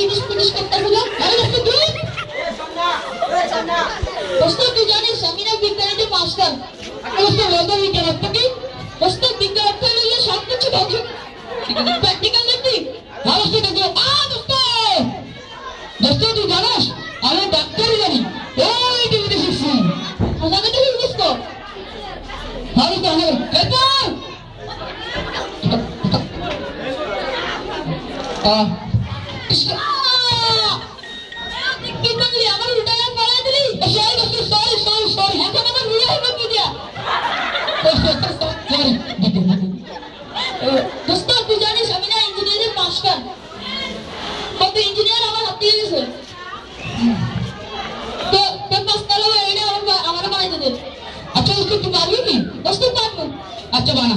इनिश finish करता हूँ अरे दोस्तों तू दोस्तों तू जानिस আমি না বিজ্ঞানীতে মাস্টার दोस्तों বলতো বিজ্ঞান কি दोस्तों বিজ্ঞান হলো ये সব কিছু বাজে প্র্যাকটিক্যাল দেখবি ভালো করে দেখো दोस्तों दोस्तों तू জানিস আমি ডাক্তার জানি ওই টিভিতে শিখছি আমাকে তো ইংলিশ তো ভালো তো হবে পেপার दोस्तों तू जानिस আমি না ইঞ্জিনিয়ারিং মাস্টার কত ইঞ্জিনিয়ার আমার হাত দিয়ে গেছে তো তো পাঁচতলা এড়ে আমার বানাইতে দে আচ্ছা उसको तू पारबি কি दोस्तों पारবো अच्छा বানা